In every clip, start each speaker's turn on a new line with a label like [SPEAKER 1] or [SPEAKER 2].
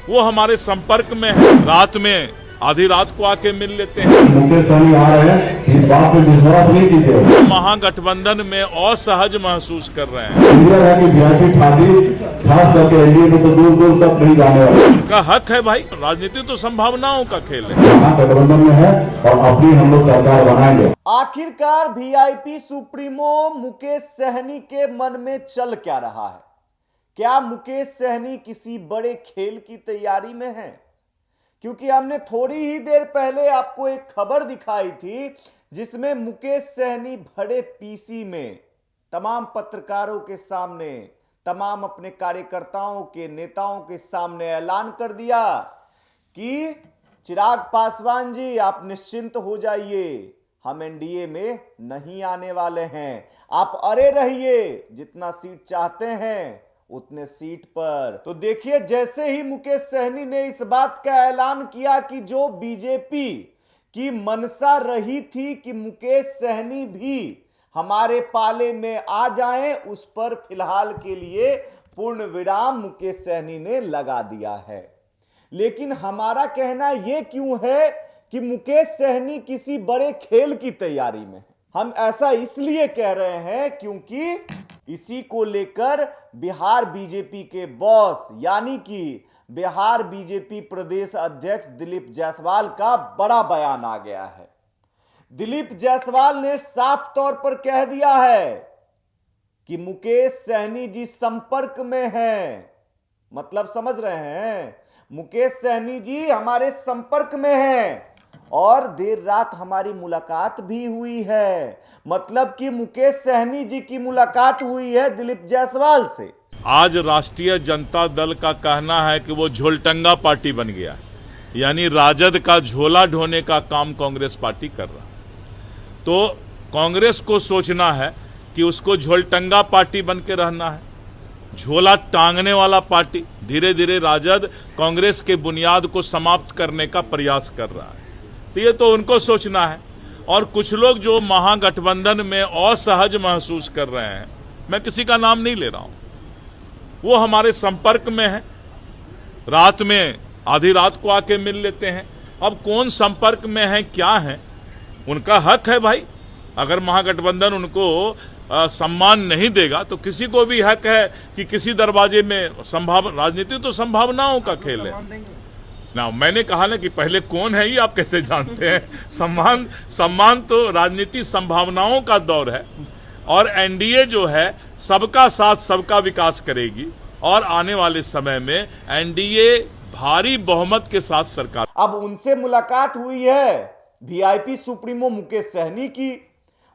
[SPEAKER 1] वो हमारे संपर्क में है। रात में आधी रात को आके मिल लेते हैं।
[SPEAKER 2] मुकेश सहनी आ रहे हैं, इस बात पे विश्वास नहीं कीजिए।
[SPEAKER 1] महागठबंधन में असहज महसूस कर रहे हैं।
[SPEAKER 2] क्लियर है कि वीआईपी पार्टी खास करके एनडीए में तो दूर दूर तक नहीं जाने वाली।
[SPEAKER 1] उनका हक है भाई, राजनीति तो संभावनाओं का खेल है।
[SPEAKER 2] महागठबंधन में है और अपनी हम लोग सरकार बनाएंगे।
[SPEAKER 3] आखिरकार वीआईपी सुप्रीमो मुकेश सहनी के मन में चल क्या रहा है? क्या मुकेश सहनी किसी बड़े खेल की तैयारी में है? क्योंकि हमने थोड़ी ही देर पहले आपको एक खबर दिखाई थी जिसमें मुकेश सहनी बड़े पीसी में तमाम पत्रकारों के सामने, तमाम अपने कार्यकर्ताओं के नेताओं के सामने ऐलान कर दिया कि चिराग पासवान जी आप निश्चिंत हो जाइए, हम एनडीए में नहीं आने वाले हैं, आप अरे रहिए, जितना सीट चाहते हैं उतने सीट पर। तो देखिए, जैसे ही मुकेश सहनी ने इस बात का ऐलान किया कि जो बीजेपी की मनसा रही थी कि मुकेश सहनी भी हमारे पाले में आ जाएं, उस पर फिलहाल के लिए पूर्ण विराम मुकेश सहनी ने लगा दिया है। लेकिन हमारा कहना यह क्यों है कि मुकेश सहनी किसी बड़े खेल की तैयारी में है? हम ऐसा इसलिए कह रहे हैं क्योंकि इसी को लेकर बिहार बीजेपी के बॉस यानी कि बिहार बीजेपी प्रदेश अध्यक्ष दिलीप जायसवाल का बड़ा बयान आ गया है। दिलीप जायसवाल ने साफ तौर पर कह दिया है कि मुकेश सहनी जी संपर्क में हैं। मतलब समझ रहे हैं? मुकेश सहनी जी हमारे संपर्क में हैं और देर रात हमारी मुलाकात भी हुई है। मतलब कि मुकेश सहनी जी की मुलाकात हुई है दिलीप जायसवाल से।
[SPEAKER 1] आज राष्ट्रीय जनता दल का कहना है कि वो झोलटंगा पार्टी बन गया, यानी राजद का झोला ढोने का काम कांग्रेस पार्टी कर रहा है। तो कांग्रेस को सोचना है कि उसको झोलटंगा पार्टी बन के रहना है, झोला टांगने वाला पार्टी। धीरे धीरे राजद कांग्रेस के बुनियाद को समाप्त करने का प्रयास कर रहा है। तो ये तो उनको सोचना है। और कुछ लोग जो महागठबंधन में असहज महसूस कर रहे हैं, मैं किसी का नाम नहीं ले रहा हूं, वो हमारे संपर्क में है। रात में आधी रात को आके मिल लेते हैं। अब कौन संपर्क में है, क्या है, उनका हक है भाई। अगर महागठबंधन उनको सम्मान नहीं देगा तो किसी को भी हक है कि किसी दरवाजे में राजनीति तो संभावनाओं का खेल है ना। मैंने कहा ना कि पहले कौन है ये आप कैसे जानते हैं? सम्मान तो राजनीति संभावनाओं का दौर है और एनडीए जो है सबका साथ सबका विकास करेगी और आने वाले समय में एनडीए भारी बहुमत के साथ सरकार।
[SPEAKER 3] अब उनसे मुलाकात हुई है वीआईपी सुप्रीमो मुकेश सहनी की।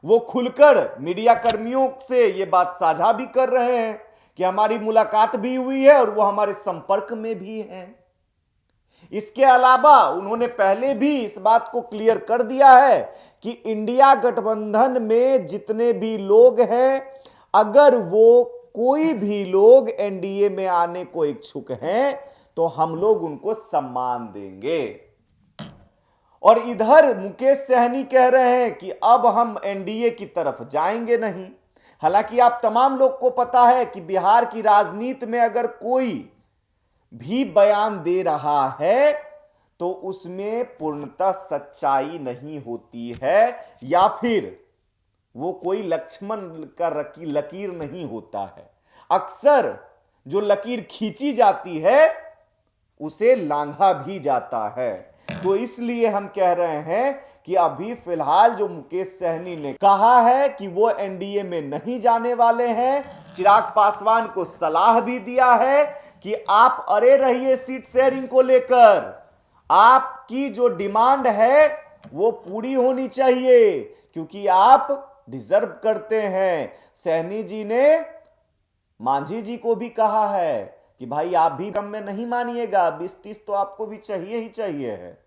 [SPEAKER 3] वो खुलकर मीडिया कर्मियों से ये बात साझा भी कर रहे हैं कि हमारी मुलाकात भी हुई है और वो हमारे संपर्क में भी हैं। इसके अलावा उन्होंने पहले भी इस बात को क्लियर कर दिया है कि इंडिया गठबंधन में जितने भी लोग हैं, अगर वो कोई भी लोग एनडीए में आने को इच्छुक हैं तो हम लोग उनको सम्मान देंगे। और इधर मुकेश सहनी कह रहे हैं कि अब हम एनडीए की तरफ जाएंगे नहीं। हालांकि आप तमाम लोग को पता है कि बिहार की राजनीति में अगर कोई भी बयान दे रहा है तो उसमें पूर्णतः सच्चाई नहीं होती है या फिर वो कोई लक्ष्मण का लकीर नहीं होता है। अक्सर जो लकीर खींची जाती है उसे लांघा भी जाता है। तो इसलिए हम कह रहे हैं कि अभी फिलहाल जो मुकेश सहनी ने कहा है कि वो एनडीए में नहीं जाने वाले हैं, चिराग पासवान को सलाह भी दिया है कि आप अरे रहिए सीट शेयरिंग को लेकर, आपकी जो डिमांड है वो पूरी होनी चाहिए क्योंकि आप डिजर्व करते हैं। सहनी जी ने मांझी जी को भी कहा है कि भाई आप भी कम में नहीं मानिएगा, 20-30 तो आपको भी चाहिए ही चाहिए है।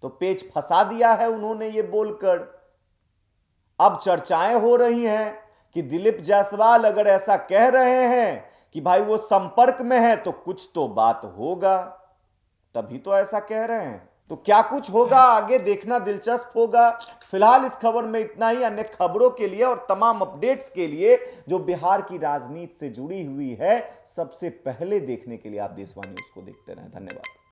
[SPEAKER 3] तो पेच फंसा दिया है उन्होंने ये बोलकर। अब चर्चाएं हो रही हैं कि दिलीप जायसवाल अगर ऐसा कह रहे हैं कि भाई वो संपर्क में है तो कुछ तो बात होगा, तभी तो ऐसा कह रहे हैं। तो क्या कुछ होगा आगे देखना दिलचस्प होगा। फिलहाल इस खबर में इतना ही। अन्य खबरों के लिए और तमाम अपडेट्स के लिए जो बिहार की राजनीति से जुड़ी हुई है, सबसे पहले देखने के लिए आप देशवाणी न्यूज़ को देखते रहें। धन्यवाद। धन्यवाद।